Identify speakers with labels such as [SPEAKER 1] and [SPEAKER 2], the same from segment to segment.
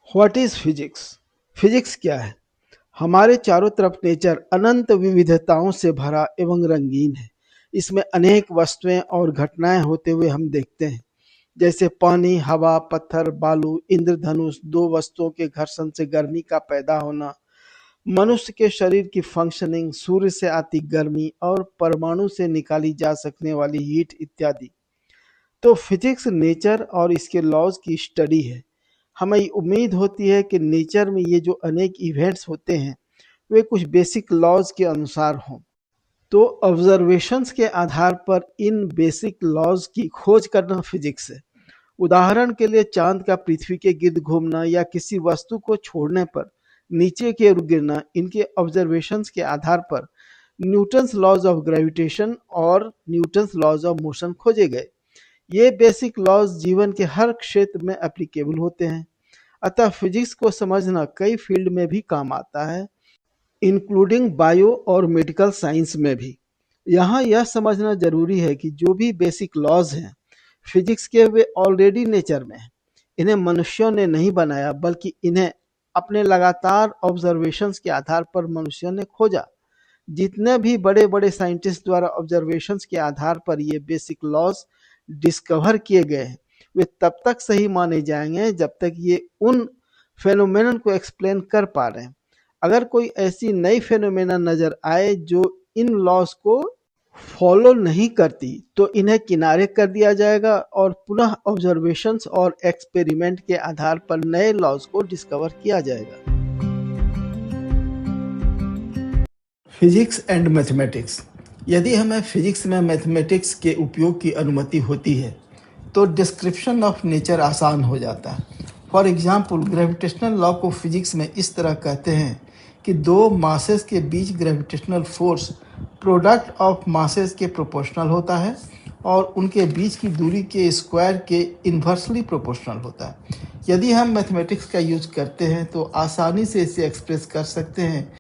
[SPEAKER 1] What is physics? Physics क्या है? हमारे चारों तरफ नेचर अनंत विविधताओं से भरा एवं रंगीन है। इसमें अनेक वस्तुएं और घटनाएं होते हुए हम देखते हैं, जैसे पानी, हवा, पत्थर, बालू, इंद्रधनुष, दो वस्तुओं के घर्षण से गर्मी का पैदा होना, मनुष्य के शरीर की फंक्शनिंग, सूर्य से आती गर्मी और परमाणु से निकाली जा सकने वाली हीट इत्यादि। तो फिजिक्स नेचर और इसके लॉज की स्टडी है। हमें उम्मीद होती है कि नेचर में ये जो अनेक इवेंट्स होते हैं वे कुछ बेसिक लॉज के अनुसार हों। तो ऑब्जर्वेशंस के आधार पर इन बेसिक लॉज की खोज करना फिजिक्स है। उदाहरण के लिए चांद का पृथ्वी के गिर्द घूमना या किसी वस्तु को छोड़ने पर नीचे की ओर गिरना, इनके ऑब्जर्वेशंस के आधार पर न्यूटन्स लॉज ऑफ ग्रेविटेशन और न्यूटन्स लॉज ऑफ मोशन खोजे गए। ये बेसिक लॉज जीवन के हर क्षेत्र में एप्लीकेबल होते हैं। अतः फिजिक्स को समझना कई फील्ड में भी काम आता है, इंक्लूडिंग बायो और मेडिकल साइंस में भी। यहाँ यह समझना जरूरी है कि जो भी बेसिक लॉज हैं फिजिक्स के, वे ऑलरेडी नेचर में हैं। इन्हें मनुष्यों ने नहीं बनाया, बल्कि इन्हें अपने लगातार ऑब्जर्वेशंस के आधार पर मनुष्यों ने खोजा। जितने भी बड़े बड़े साइंटिस्ट द्वारा ऑब्जर्वेशंस के आधार पर ये बेसिक लॉज डिस्कवर किए गए हैं, वे तब तक सही माने जाएंगे जब तक ये उन फेनोमेनन को एक्सप्लेन कर पा रहे हैं। अगर कोई ऐसी नई फेनोमेना नजर आए जो इन लॉज को फॉलो नहीं करती, तो इन्हें किनारे कर दिया जाएगा और पुनः ऑब्जर्वेशंस और एक्सपेरिमेंट के आधार पर नए लॉज को डिस्कवर किया जाएगा।
[SPEAKER 2] Physics and mathematics. यदि हमें फिजिक्स में मैथमेटिक्स के उपयोग की अनुमति होती है तो डिस्क्रिप्शन ऑफ नेचर आसान हो जाता है। फॉर एग्जाम्पल, ग्रेविटेशनल लॉ को फिजिक्स में इस तरह कहते हैं कि दो मासेस के बीच gravitational force product of masses के प्रोपोर्शनल होता है और उनके बीच की दूरी के स्क्वायर के इन्वर्सली प्रोपोर्शनल होता है। यदि हम मैथमेटिक्स का यूज करते हैं तो आसानी से इसे एक्सप्रेस कर सकते हैं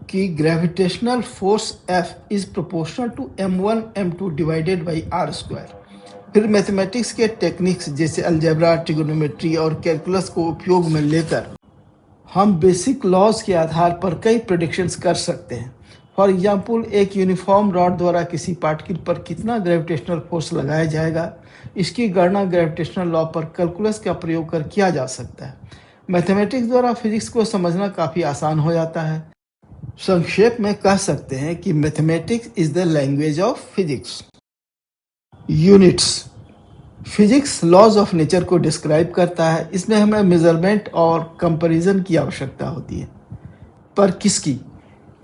[SPEAKER 2] कि gravitational force F is proportional to m1 m2 divided by r square. फिर मैथमेटिक्स के टेक्निक्स जैसे अलजेब्रा, ट्रिगोनोमेट्री और कैलकुलस को उपयोग में लेकर हम बेसिक लॉज के आधार पर कई प्रेडिक्शंस कर सकते हैं। फॉर एग्जांपल, एक यूनिफॉर्म रॉड द्वारा किसी पार्टिकल पर कितना ग्रेविटेशनल फोर्स लगाया जाएगा, इसकी गणना ग्रेविटेशनल लॉ पर कैलकुलस का प्रयोग कर किया जा सकता है। मैथमेटिक्स द्वारा फिजिक्स को समझना काफ़ी आसान हो जाता है। संक्षेप में कह सकते हैं कि mathematics is the language of physics. Units. Physics laws of nature को डिस्क्राइब करता है। इसमें हमें मेजरमेंट और कंपैरिजन की आवश्यकता होती है, पर किसकी?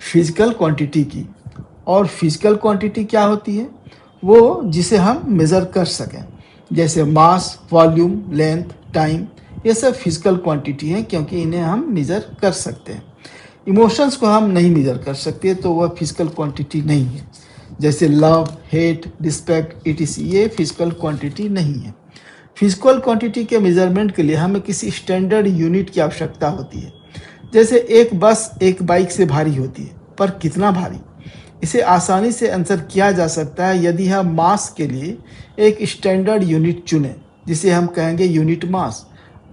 [SPEAKER 2] फिजिकल क्वांटिटी की। और फिजिकल क्वांटिटी क्या होती है? वो जिसे हम मेज़र कर सकें, जैसे मास, वॉल्यूम, लेंथ, टाइम। ये सब फिजिकल क्वांटिटी हैं क्योंकि इन्हें हम मेज़र कर सकते हैं। इमोशंस को हम नहीं मेज़र कर सकते तो वह फिजिकल क्वांटिटी नहीं है, जैसे लव, हेट, रिस्पेक्ट, etc। ये फिजिकल क्वांटिटी नहीं है। फिजिकल क्वांटिटी के मेजरमेंट के लिए हमें किसी स्टैंडर्ड यूनिट की आवश्यकता होती है। जैसे एक बस एक बाइक से भारी होती है, पर कितना भारी? इसे आसानी से आंसर किया जा सकता है यदि हम मास के लिए एक स्टैंडर्ड यूनिट चुनें, जिसे हम कहेंगे यूनिट मास।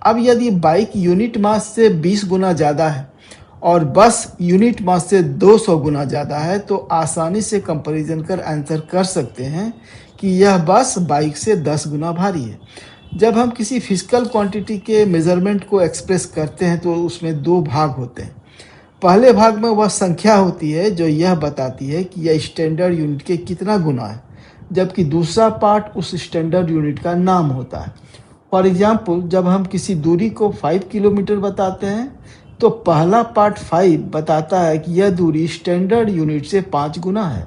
[SPEAKER 2] अब यदि बाइक यूनिट मास से 20 गुना ज़्यादा है और बस यूनिट मास से 200 गुना ज़्यादा है, तो आसानी से कंपैरिजन कर आंसर कर सकते हैं कि यह बस बाइक से 10 गुना भारी है। जब हम किसी फिजिकल क्वांटिटी के मेज़रमेंट को एक्सप्रेस करते हैं तो उसमें दो भाग होते हैं। पहले भाग में वह संख्या होती है जो यह बताती है कि यह स्टैंडर्ड यूनिट के कितना गुना है, जबकि दूसरा पार्ट उस स्टैंडर्ड यूनिट का नाम होता है। फॉर एग्जाम्पल, जब हम किसी दूरी को 5 किलोमीटर बताते हैं तो पहला पार्ट 5 बताता है कि यह दूरी स्टैंडर्ड यूनिट से 5 गुना है,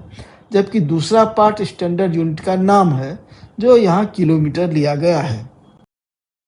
[SPEAKER 2] जबकि दूसरा पार्ट स्टैंडर्ड यूनिट का नाम है जो यहाँ किलोमीटर लिया गया है।